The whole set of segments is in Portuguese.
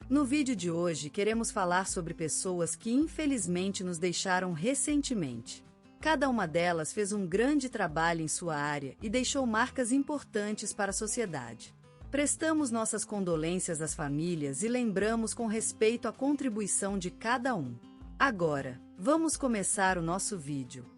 No vídeo de hoje queremos falar sobre pessoas que infelizmente nos deixaram recentemente. Cada uma delas fez um grande trabalho em sua área e deixou marcas importantes para a sociedade. Prestamos nossas condolências às famílias e lembramos com respeito a contribuição de cada um. Agora, vamos começar o nosso vídeo.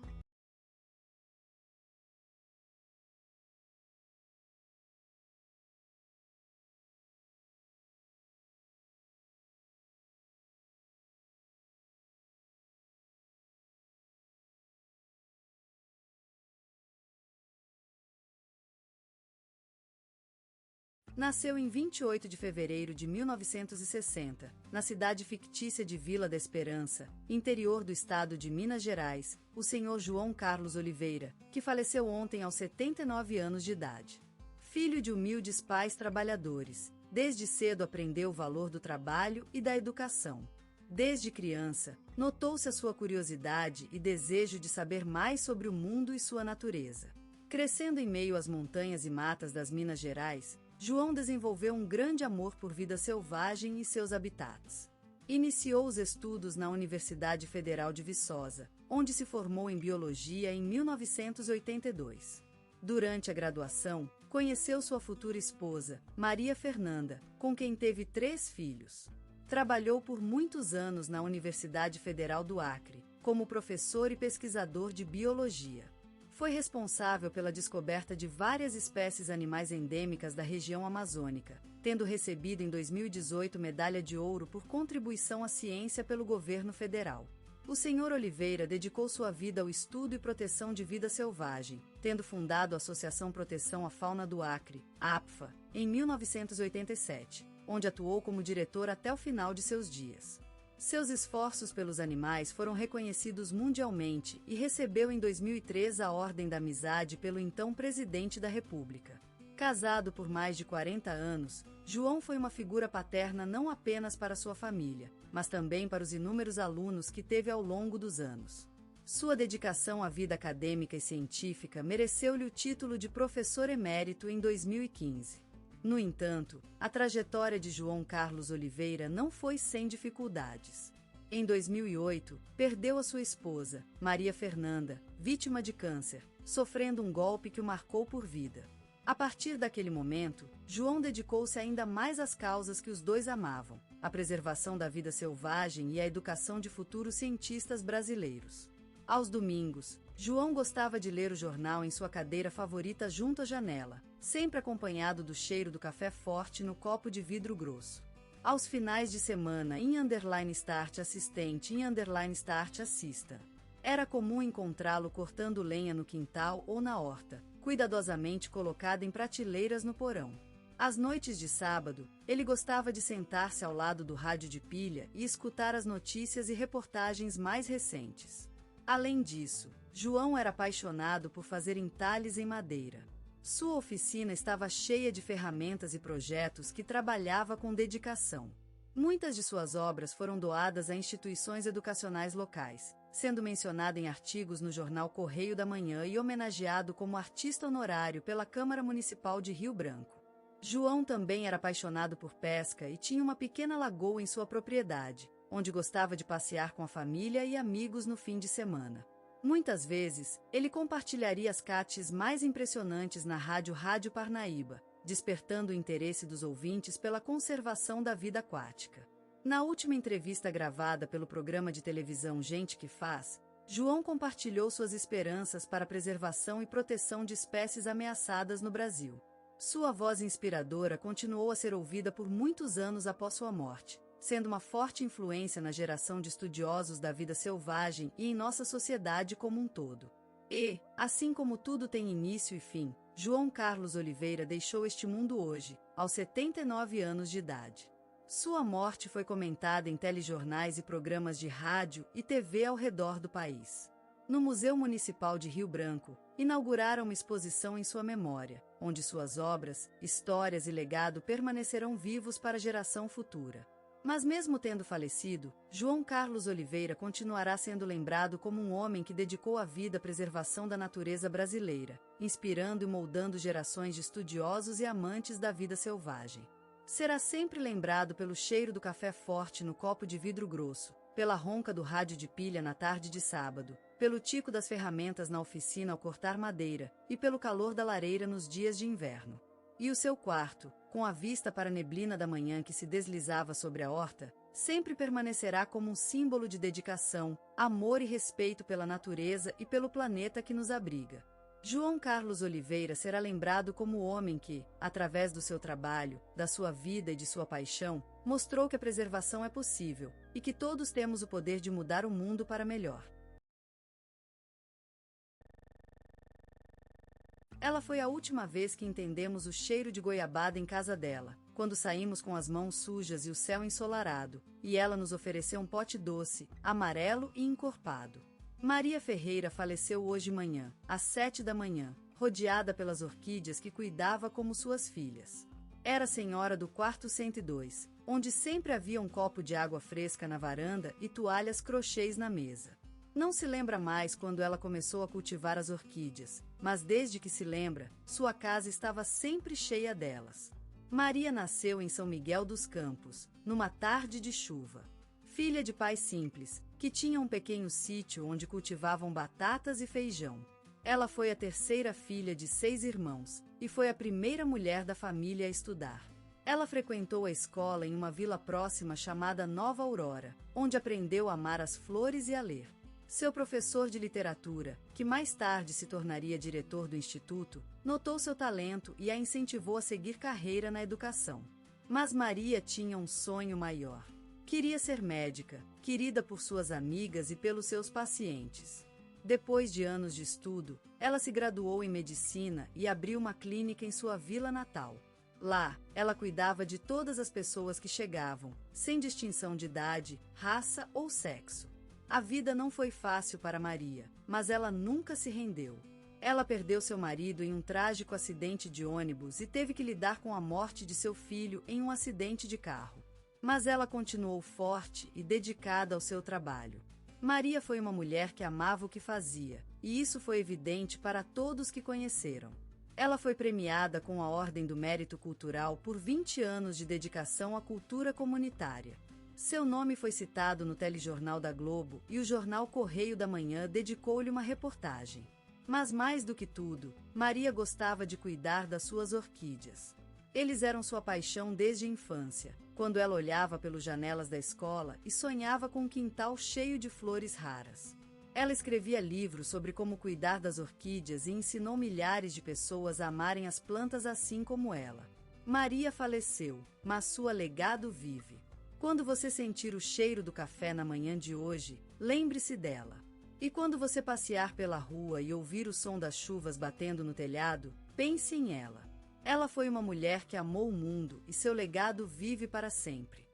Nasceu em 28 de fevereiro de 1960, na cidade fictícia de Vila da Esperança, interior do estado de Minas Gerais, o senhor João Carlos Oliveira, que faleceu ontem aos 79 anos de idade. Filho de humildes pais trabalhadores, desde cedo aprendeu o valor do trabalho e da educação. Desde criança, notou-se a sua curiosidade e desejo de saber mais sobre o mundo e sua natureza. Crescendo em meio às montanhas e matas das Minas Gerais, João desenvolveu um grande amor por vida selvagem e seus habitats. Iniciou os estudos na Universidade Federal de Viçosa, onde se formou em Biologia em 1982. Durante a graduação, conheceu sua futura esposa, Maria Fernanda, com quem teve 3 filhos. Trabalhou por muitos anos na Universidade Federal do Acre, como professor e pesquisador de biologia. Foi responsável pela descoberta de várias espécies animais endêmicas da região amazônica, tendo recebido em 2018 medalha de ouro por contribuição à ciência pelo governo federal. O senhor Oliveira dedicou sua vida ao estudo e proteção de vida selvagem, tendo fundado a Associação Proteção à Fauna do Acre, APFA, em 1987, onde atuou como diretor até o final de seus dias. Seus esforços pelos animais foram reconhecidos mundialmente e recebeu em 2003 a Ordem da Amizade pelo então Presidente da República. Casado por mais de 40 anos, João foi uma figura paterna não apenas para sua família, mas também para os inúmeros alunos que teve ao longo dos anos. Sua dedicação à vida acadêmica e científica mereceu-lhe o título de professor emérito em 2015. No entanto, a trajetória de João Carlos Oliveira não foi sem dificuldades. Em 2008, perdeu a sua esposa, Maria Fernanda, vítima de câncer, sofrendo um golpe que o marcou por vida. A partir daquele momento, João dedicou-se ainda mais às causas que os dois amavam, a preservação da vida selvagem e a educação de futuros cientistas brasileiros. Aos domingos, João gostava de ler o jornal em sua cadeira favorita junto à janela, sempre acompanhado do cheiro do café forte no copo de vidro grosso. Aos finais de semana, _start assistente _start assista. Era comum encontrá-lo cortando lenha no quintal ou na horta, cuidadosamente colocada em prateleiras no porão. Às noites de sábado, ele gostava de sentar-se ao lado do rádio de pilha e escutar as notícias e reportagens mais recentes. Além disso, João era apaixonado por fazer entalhes em madeira. Sua oficina estava cheia de ferramentas e projetos que trabalhava com dedicação. Muitas de suas obras foram doadas a instituições educacionais locais, sendo mencionado em artigos no jornal Correio da Manhã e homenageado como artista honorário pela Câmara Municipal de Rio Branco. João também era apaixonado por pesca e tinha uma pequena lagoa em sua propriedade, onde gostava de passear com a família e amigos no fim de semana. Muitas vezes, ele compartilharia as cates mais impressionantes na Rádio Parnaíba, despertando o interesse dos ouvintes pela conservação da vida aquática. Na última entrevista gravada pelo programa de televisão Gente que Faz, João compartilhou suas esperanças para a preservação e proteção de espécies ameaçadas no Brasil. Sua voz inspiradora continuou a ser ouvida por muitos anos após sua morte, sendo uma forte influência na geração de estudiosos da vida selvagem e em nossa sociedade como um todo. E, assim como tudo tem início e fim, João Carlos Oliveira deixou este mundo hoje, aos 79 anos de idade. Sua morte foi comentada em telejornais e programas de rádio e TV ao redor do país. No Museu Municipal de Rio Branco, inauguraram uma exposição em sua memória, onde suas obras, histórias e legado permanecerão vivos para a geração futura. Mas mesmo tendo falecido, João Carlos Oliveira continuará sendo lembrado como um homem que dedicou a vida à preservação da natureza brasileira, inspirando e moldando gerações de estudiosos e amantes da vida selvagem. Será sempre lembrado pelo cheiro do café forte no copo de vidro grosso, pela ronca do rádio de pilha na tarde de sábado, pelo tico das ferramentas na oficina ao cortar madeira e pelo calor da lareira nos dias de inverno. E o seu quarto, com a vista para a neblina da manhã que se deslizava sobre a horta, sempre permanecerá como um símbolo de dedicação, amor e respeito pela natureza e pelo planeta que nos abriga. João Carlos Oliveira será lembrado como o homem que, através do seu trabalho, da sua vida e de sua paixão, mostrou que a preservação é possível e que todos temos o poder de mudar o mundo para melhor. Ela foi a última vez que entendemos o cheiro de goiabada em casa dela, quando saímos com as mãos sujas e o céu ensolarado, e ela nos ofereceu um pote doce, amarelo e encorpado. Maria Ferreira faleceu hoje de manhã, às 7 da manhã, rodeada pelas orquídeas que cuidava como suas filhas. Era senhora do quarto 102, onde sempre havia um copo de água fresca na varanda e toalhas crochês na mesa. Não se lembra mais quando ela começou a cultivar as orquídeas, mas desde que se lembra, sua casa estava sempre cheia delas. Maria nasceu em São Miguel dos Campos, numa tarde de chuva. Filha de pais simples, que tinham um pequeno sítio onde cultivavam batatas e feijão. Ela foi a terceira filha de 6 irmãos, e foi a primeira mulher da família a estudar. Ela frequentou a escola em uma vila próxima chamada Nova Aurora, onde aprendeu a amar as flores e a ler. Seu professor de literatura, que mais tarde se tornaria diretor do instituto, notou seu talento e a incentivou a seguir carreira na educação. Mas Maria tinha um sonho maior. Queria ser médica, querida por suas amigas e pelos seus pacientes. Depois de anos de estudo, ela se graduou em medicina e abriu uma clínica em sua vila natal. Lá, ela cuidava de todas as pessoas que chegavam, sem distinção de idade, raça ou sexo. A vida não foi fácil para Maria, mas ela nunca se rendeu. Ela perdeu seu marido em um trágico acidente de ônibus e teve que lidar com a morte de seu filho em um acidente de carro. Mas ela continuou forte e dedicada ao seu trabalho. Maria foi uma mulher que amava o que fazia, e isso foi evidente para todos que conheceram. Ela foi premiada com a Ordem do Mérito Cultural por 20 anos de dedicação à cultura comunitária. Seu nome foi citado no telejornal da Globo e o jornal Correio da Manhã dedicou-lhe uma reportagem. Mas mais do que tudo, Maria gostava de cuidar das suas orquídeas. Eles eram sua paixão desde a infância, quando ela olhava pelas janelas da escola e sonhava com um quintal cheio de flores raras. Ela escrevia livros sobre como cuidar das orquídeas e ensinou milhares de pessoas a amarem as plantas assim como ela. Maria faleceu, mas seu legado vive. Quando você sentir o cheiro do café na manhã de hoje, lembre-se dela. E quando você passear pela rua e ouvir o som das chuvas batendo no telhado, pense em ela. Ela foi uma mulher que amou o mundo e seu legado vive para sempre.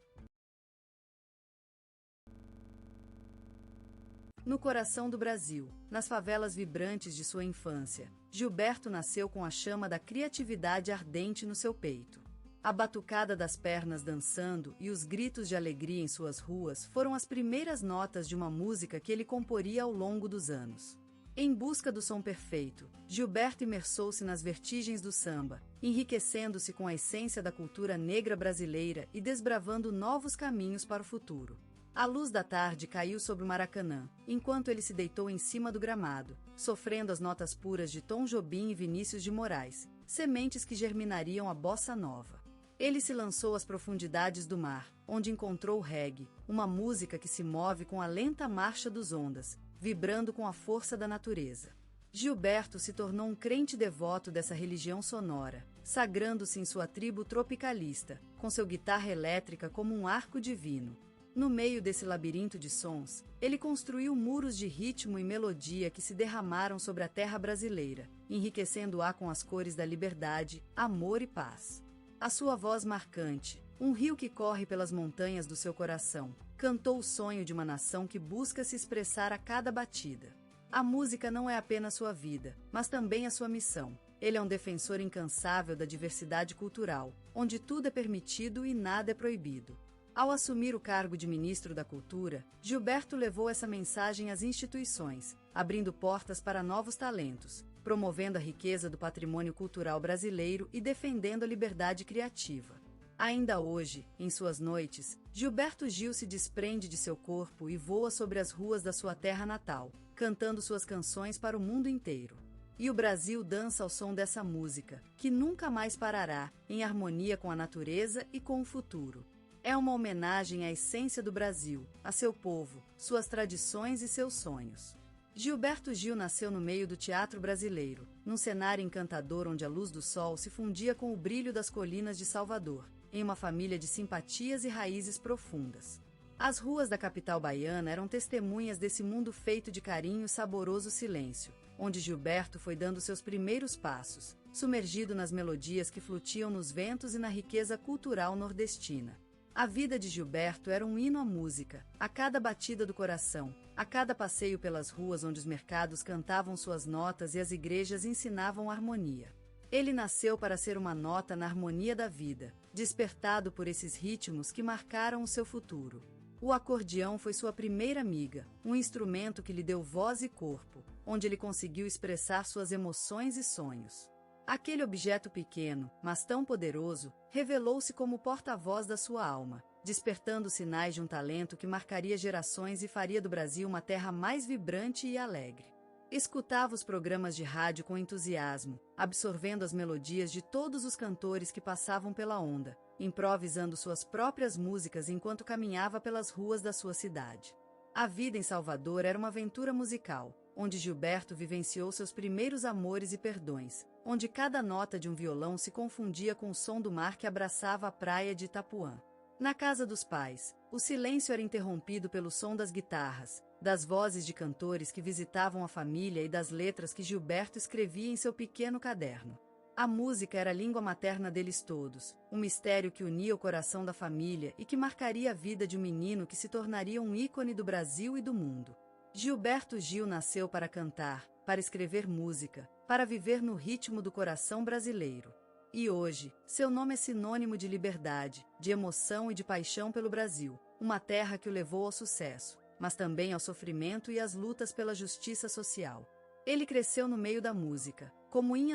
No coração do Brasil, nas favelas vibrantes de sua infância, Gilberto nasceu com a chama da criatividade ardente no seu peito. A batucada das pernas dançando e os gritos de alegria em suas ruas foram as primeiras notas de uma música que ele comporia ao longo dos anos. Em busca do som perfeito, Gilberto imersou-se nas vertigens do samba, enriquecendo-se com a essência da cultura negra brasileira e desbravando novos caminhos para o futuro. A luz da tarde caiu sobre o Maracanã, enquanto ele se deitou em cima do gramado, sofrendo as notas puras de Tom Jobim e Vinícius de Moraes, sementes que germinariam a bossa nova. Ele se lançou às profundidades do mar, onde encontrou o reggae, uma música que se move com a lenta marcha dos ondas, vibrando com a força da natureza. Gilberto se tornou um crente devoto dessa religião sonora, sagrando-se em sua tribo tropicalista, com sua guitarra elétrica como um arco divino. No meio desse labirinto de sons, ele construiu muros de ritmo e melodia que se derramaram sobre a terra brasileira, enriquecendo-a com as cores da liberdade, amor e paz. A sua voz marcante, um rio que corre pelas montanhas do seu coração, cantou o sonho de uma nação que busca se expressar a cada batida. A música não é apenas sua vida, mas também a sua missão. Ele é um defensor incansável da diversidade cultural, onde tudo é permitido e nada é proibido. Ao assumir o cargo de ministro da Cultura, Gilberto levou essa mensagem às instituições, abrindo portas para novos talentos, promovendo a riqueza do patrimônio cultural brasileiro e defendendo a liberdade criativa. Ainda hoje, em suas noites, Gilberto Gil se desprende de seu corpo e voa sobre as ruas da sua terra natal, cantando suas canções para o mundo inteiro. E o Brasil dança ao som dessa música, que nunca mais parará, em harmonia com a natureza e com o futuro. É uma homenagem à essência do Brasil, a seu povo, suas tradições e seus sonhos. Gilberto Gil nasceu no meio do teatro brasileiro, num cenário encantador onde a luz do sol se fundia com o brilho das colinas de Salvador, em uma família de simpatias e raízes profundas. As ruas da capital baiana eram testemunhas desse mundo feito de carinho e saboroso silêncio, onde Gilberto foi dando seus primeiros passos, sumergido nas melodias que flutiam nos ventos e na riqueza cultural nordestina. A vida de Gilberto era um hino à música, a cada batida do coração, a cada passeio pelas ruas onde os mercados cantavam suas notas e as igrejas ensinavam harmonia. Ele nasceu para ser uma nota na harmonia da vida, despertado por esses ritmos que marcaram o seu futuro. O acordeão foi sua primeira amiga, um instrumento que lhe deu voz e corpo, onde ele conseguiu expressar suas emoções e sonhos. Aquele objeto pequeno, mas tão poderoso, revelou-se como porta-voz da sua alma, despertando sinais de um talento que marcaria gerações e faria do Brasil uma terra mais vibrante e alegre. Escutava os programas de rádio com entusiasmo, absorvendo as melodias de todos os cantores que passavam pela onda, improvisando suas próprias músicas enquanto caminhava pelas ruas da sua cidade. A vida em Salvador era uma aventura musical, onde Gilberto vivenciou seus primeiros amores e perdões, onde cada nota de um violão se confundia com o som do mar que abraçava a praia de Itapuã. Na casa dos pais, o silêncio era interrompido pelo som das guitarras, das vozes de cantores que visitavam a família e das letras que Gilberto escrevia em seu pequeno caderno. A música era a língua materna deles todos, um mistério que unia o coração da família e que marcaria a vida de um menino que se tornaria um ícone do Brasil e do mundo. Gilberto Gil nasceu para cantar, para escrever música, para viver no ritmo do coração brasileiro. E hoje, seu nome é sinônimo de liberdade, de emoção e de paixão pelo Brasil, uma terra que o levou ao sucesso, mas também ao sofrimento e às lutas pela justiça social. Ele cresceu no meio da música, como in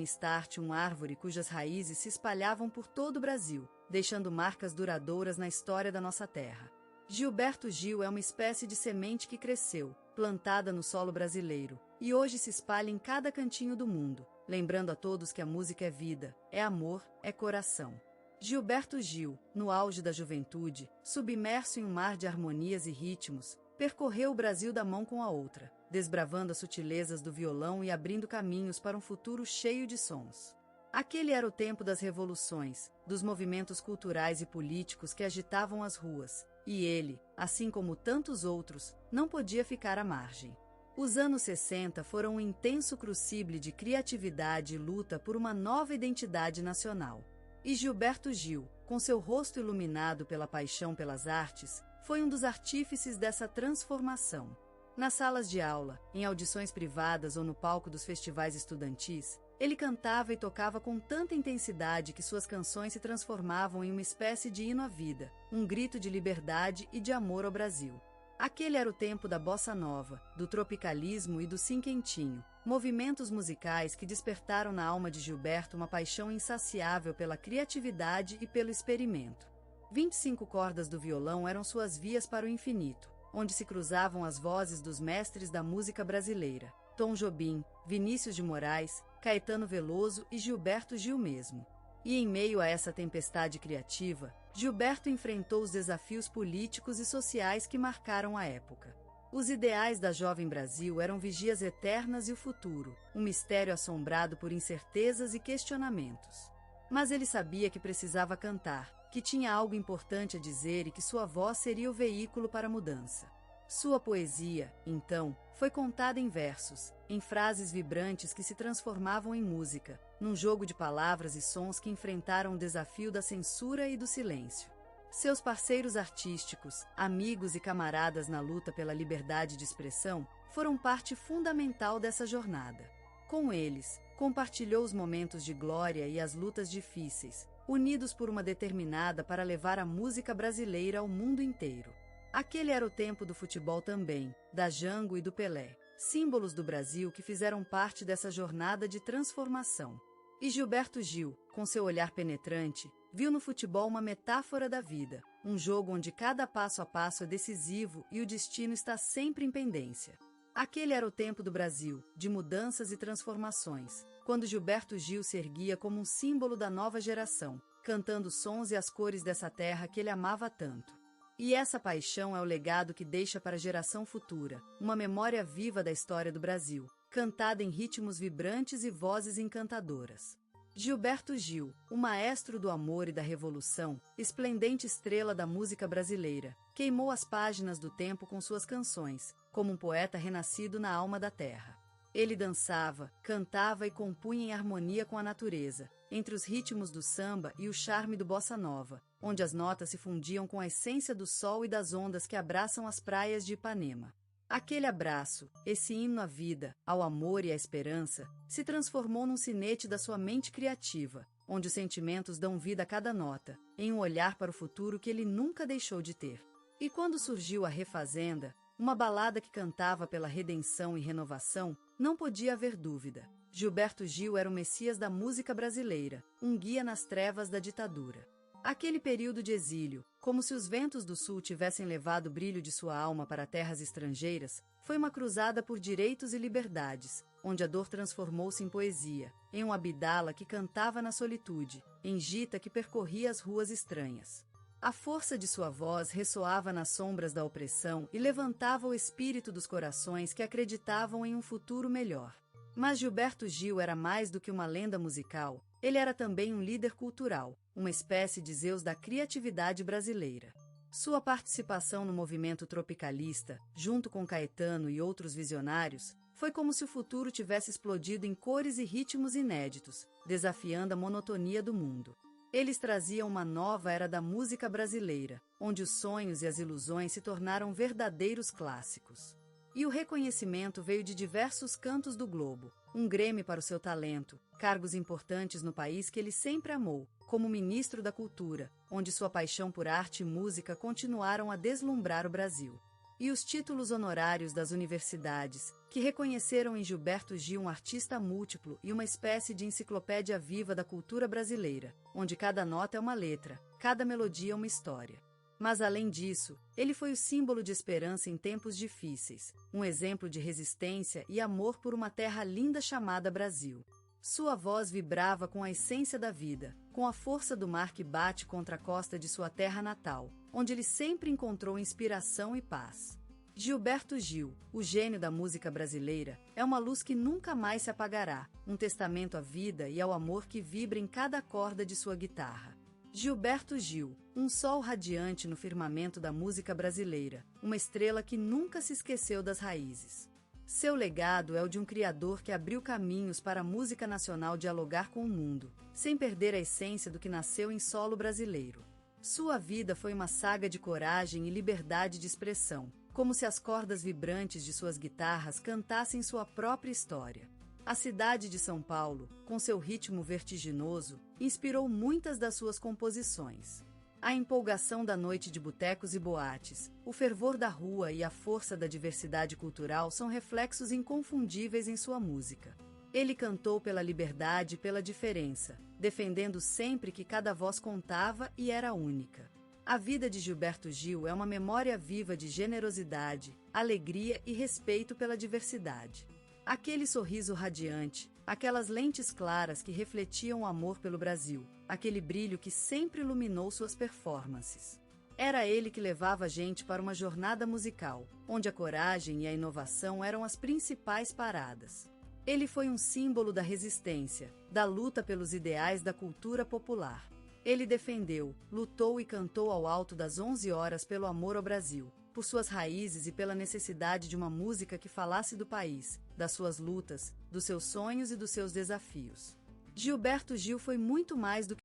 _start, uma árvore cujas raízes se espalhavam por todo o Brasil, deixando marcas duradouras na história da nossa terra. Gilberto Gil é uma espécie de semente que cresceu, plantada no solo brasileiro, e hoje se espalha em cada cantinho do mundo, lembrando a todos que a música é vida, é amor, é coração. Gilberto Gil, no auge da juventude, submerso em um mar de harmonias e ritmos, percorreu o Brasil da mão com a outra, desbravando as sutilezas do violão e abrindo caminhos para um futuro cheio de sons. Aquele era o tempo das revoluções, dos movimentos culturais e políticos que agitavam as ruas, e ele, assim como tantos outros, não podia ficar à margem. Os anos 60 foram um intenso crucíble de criatividade e luta por uma nova identidade nacional. E Gilberto Gil, com seu rosto iluminado pela paixão pelas artes, foi um dos artífices dessa transformação. Nas salas de aula, em audições privadas ou no palco dos festivais estudantis, ele cantava e tocava com tanta intensidade que suas canções se transformavam em uma espécie de hino à vida, um grito de liberdade e de amor ao Brasil. Aquele era o tempo da bossa nova, do tropicalismo e do cinquentinho, movimentos musicais que despertaram na alma de Gilberto uma paixão insaciável pela criatividade e pelo experimento. 25 cordas do violão eram suas vias para o infinito, onde se cruzavam as vozes dos mestres da música brasileira, Tom Jobim, Vinícius de Moraes, Caetano Veloso e Gilberto Gil mesmo. E em meio a essa tempestade criativa, Gilberto enfrentou os desafios políticos e sociais que marcaram a época. Os ideais da jovem Brasil eram vigias eternas e o futuro, um mistério assombrado por incertezas e questionamentos. Mas ele sabia que precisava cantar, que tinha algo importante a dizer e que sua voz seria o veículo para a mudança. Sua poesia, então, foi contada em versos, em frases vibrantes que se transformavam em música, num jogo de palavras e sons que enfrentaram o desafio da censura e do silêncio. Seus parceiros artísticos, amigos e camaradas na luta pela liberdade de expressão, foram parte fundamental dessa jornada. Com eles, compartilhou os momentos de glória e as lutas difíceis, unidos por uma determinada para levar a música brasileira ao mundo inteiro. Aquele era o tempo do futebol também, da Jango e do Pelé, símbolos do Brasil que fizeram parte dessa jornada de transformação. E Gilberto Gil, com seu olhar penetrante, viu no futebol uma metáfora da vida, um jogo onde cada passo a passo é decisivo e o destino está sempre em pendência. Aquele era o tempo do Brasil, de mudanças e transformações, quando Gilberto Gil se erguia como um símbolo da nova geração, cantando os sons e as cores dessa terra que ele amava tanto. E essa paixão é o legado que deixa para a geração futura, uma memória viva da história do Brasil, cantada em ritmos vibrantes e vozes encantadoras. Gilberto Gil, o maestro do amor e da revolução, esplendente estrela da música brasileira, queimou as páginas do tempo com suas canções, como um poeta renascido na alma da terra. Ele dançava, cantava e compunha em harmonia com a natureza, entre os ritmos do samba e o charme do bossa nova, onde as notas se fundiam com a essência do sol e das ondas que abraçam as praias de Ipanema. Aquele abraço, esse hino à vida, ao amor e à esperança, se transformou num sinete da sua mente criativa, onde os sentimentos dão vida a cada nota, em um olhar para o futuro que ele nunca deixou de ter. E quando surgiu a Refazenda, uma balada que cantava pela redenção e renovação, não podia haver dúvida. Gilberto Gil era o Messias da música brasileira, um guia nas trevas da ditadura. Aquele período de exílio, como se os ventos do sul tivessem levado o brilho de sua alma para terras estrangeiras, foi uma cruzada por direitos e liberdades, onde a dor transformou-se em poesia, em um Abdala que cantava na solitude, em Gita que percorria as ruas estranhas. A força de sua voz ressoava nas sombras da opressão e levantava o espírito dos corações que acreditavam em um futuro melhor. Mas Gilberto Gil era mais do que uma lenda musical, ele era também um líder cultural, uma espécie de Zeus da criatividade brasileira. Sua participação no movimento tropicalista, junto com Caetano e outros visionários, foi como se o futuro tivesse explodido em cores e ritmos inéditos, desafiando a monotonia do mundo. Eles traziam uma nova era da música brasileira, onde os sonhos e as ilusões se tornaram verdadeiros clássicos. E o reconhecimento veio de diversos cantos do globo, um Grêmio para o seu talento, cargos importantes no país que ele sempre amou, como ministro da Cultura, onde sua paixão por arte e música continuaram a deslumbrar o Brasil. E os títulos honorários das universidades, que reconheceram em Gilberto Gil um artista múltiplo e uma espécie de enciclopédia viva da cultura brasileira, onde cada nota é uma letra, cada melodia uma história. Mas além disso, ele foi o símbolo de esperança em tempos difíceis, um exemplo de resistência e amor por uma terra linda chamada Brasil. Sua voz vibrava com a essência da vida, com a força do mar que bate contra a costa de sua terra natal, onde ele sempre encontrou inspiração e paz. Gilberto Gil, o gênio da música brasileira, é uma luz que nunca mais se apagará, um testamento à vida e ao amor que vibra em cada corda de sua guitarra. Gilberto Gil, um sol radiante no firmamento da música brasileira, uma estrela que nunca se esqueceu das raízes. Seu legado é o de um criador que abriu caminhos para a música nacional dialogar com o mundo, sem perder a essência do que nasceu em solo brasileiro. Sua vida foi uma saga de coragem e liberdade de expressão, como se as cordas vibrantes de suas guitarras cantassem sua própria história. A cidade de São Paulo, com seu ritmo vertiginoso, inspirou muitas das suas composições. A empolgação da noite de botecos e boates, o fervor da rua e a força da diversidade cultural são reflexos inconfundíveis em sua música. Ele cantou pela liberdade e pela diferença, defendendo sempre que cada voz contava e era única. A vida de Gilberto Gil é uma memória viva de generosidade, alegria e respeito pela diversidade. Aquele sorriso radiante, aquelas lentes claras que refletiam o amor pelo Brasil, aquele brilho que sempre iluminou suas performances. Era ele que levava a gente para uma jornada musical, onde a coragem e a inovação eram as principais paradas. Ele foi um símbolo da resistência, da luta pelos ideais da cultura popular. Ele defendeu, lutou e cantou ao alto das 11 horas pelo amor ao Brasil, por suas raízes e pela necessidade de uma música que falasse do país, das suas lutas, dos seus sonhos e dos seus desafios. Gilberto Gil foi muito mais do que